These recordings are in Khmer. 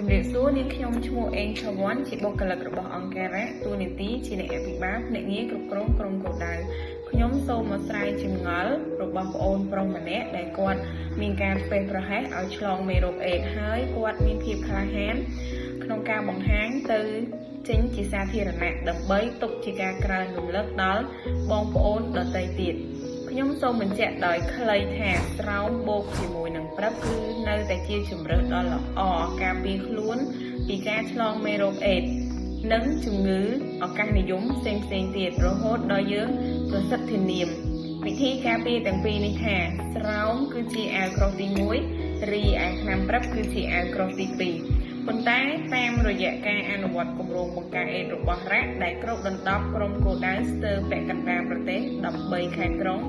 ជំរាបសួរនាងខ្ញុំឈ្មោះអេងឆវ័នជាបុគ្គលិករបស់អង្គការរ៉ាតួនាទីជាអ្នកអភិបាលភ្នាក់ងារគ្រប់គ្រងក្រុមគោលដៅខ្ញុំសូមមកស្រាវចម្ងល់របស់ប្អូនប្រុសម្នាក់ដែលគាត់មានការធ្វេសប្រហែសឲ្យឆ្លងមេរោគអេដស៍ហើយគាត់មានភាពក្លាហានក្នុងការបង្ហាញទៅចេញជាសាធារណៈដើម្បីទុកជាការក្រើនរំលឹកដល់បងប្អូនដទៃទៀតខ្ញុំសូមបញ្ជាក់ដោយខ្លីថាស្រោមបូកជាមួយនឹងព្រឹកគឺនៅតែជាជម្រើសដ៏ល្អការពារខ្លួនពីការឆ្លងមេរោគអេដស៍និងជំងឺឱកាសនិយមផ្សេងៗទៀតរហូតដល់យើងប្រសិទ្ធនាមវិធីការពារទាំងពីរនេះថាស្រោមគឺជាអាវក្រោះទី1រីឯថ្នាំព្រឹកគឺជាអាវក្រោះទី2ប៉ុន្តែតាមរយៈការអនុវត្តគម្រោងបង្ការអេដស៍របស់រ៉ាក់ដែលគ្របដណ្ដប់ក្រុមគោលដៅស្ទើរពាក់កណ្ដាលប្រទេស13ខេត្តក្រុង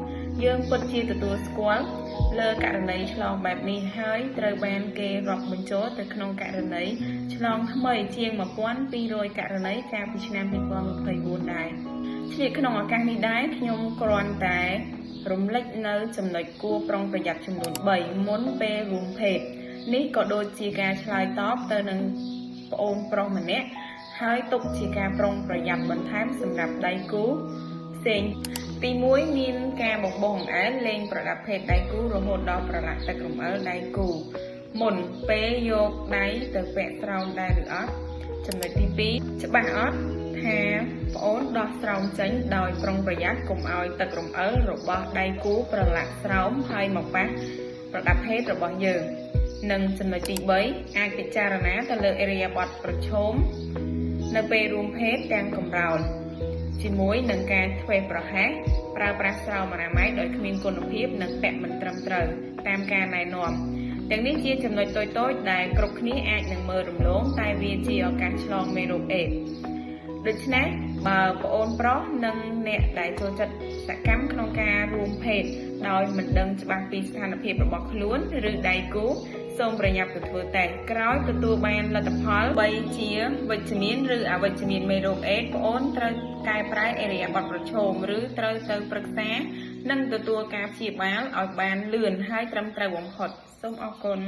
យើងពិតជាទទួលស្គាល់លើករណីឆ្លងបែបនេះហើយត្រូវបានគេរាប់បញ្ចូលទៅក្នុងករណីឆ្លងថ្មីជាង1200ករណីកាលពីឆ្នាំ2024ដែរឆ្លៀតក្នុងឱកាសនេះដែរខ្ញុំគ្រាន់តែរំលេចនៅចំណុចគួរប្រុងប្រយ័ត្នចំនួន3មុនពេលរួមភេទនេះក៏ដូចជាការឆ្លើយតបទៅនឹងប្អូនប្រុសម្នាក់ហើយទុកជាការប្រុងប្រយ័ត្នបន្ថែមសម្រាប់ដៃគូផ្សេងទី1មានការបំបោះបង្អែលលេងប្រដាប់ភេទដៃគូរហូតដល់ប្រឡាក់ទឹករំអិលដៃគូមុនពេលយកដៃទៅពាក់ស្រោមដែរឬអត់ចំណុចទី2ច្បាស់អត់ថាប្អូនដោះស្រោមចេញដោយប្រុងប្រយ័ត្នកុំឲ្យទឹករំអិលរបស់ដៃគូប្រឡាក់ស្រោមហើយមកប៉ះប្រដាប់ភេទរបស់យើងនិងចំណុចទី3អាចពិចារណាទៅលើឥរិយាបថប្រឈមនៅពេលរួមភេទទាំងកម្រោលជាមួយនឹងការធ្វេសប្រហែសប្រើប្រាស់ស្រោមអនាម័យដោយគ្មានគុណភាពនិងពាក់មិនត្រឹមត្រូវតាមការណែនាំទាំងនេះជាចំណុចតូចៗដែលគ្រប់គ្នាអាចនឹងមើលរំលងតែវាជាឱកាសឆ្លងមេរោគអេដស៍ដូច្នេះបើប្អូនប្រុសនិងអ្នកដែលចូលចិត្តសកម្មក្នុងការរួមភេទដោយមិនដឹងច្បាស់ពីស្ថានភាពរបស់ខ្លួនឬដៃគូសូមប្រញាប់ទៅធ្វើតេស្តក្រោយទទួលបានលទ្ធផលបីជាវិជ្ជមានឬអវិជ្ជមានមេរោគអេដស៍ប្អូនត្រូវកែប្រែឥរិយាបថប្រឈមឬត្រូវទៅប្រឹក្សានិងទទួលការព្យាបាលឲ្យបានលឿនហើយត្រឹមត្រូវបំផុតសូមអរគុណ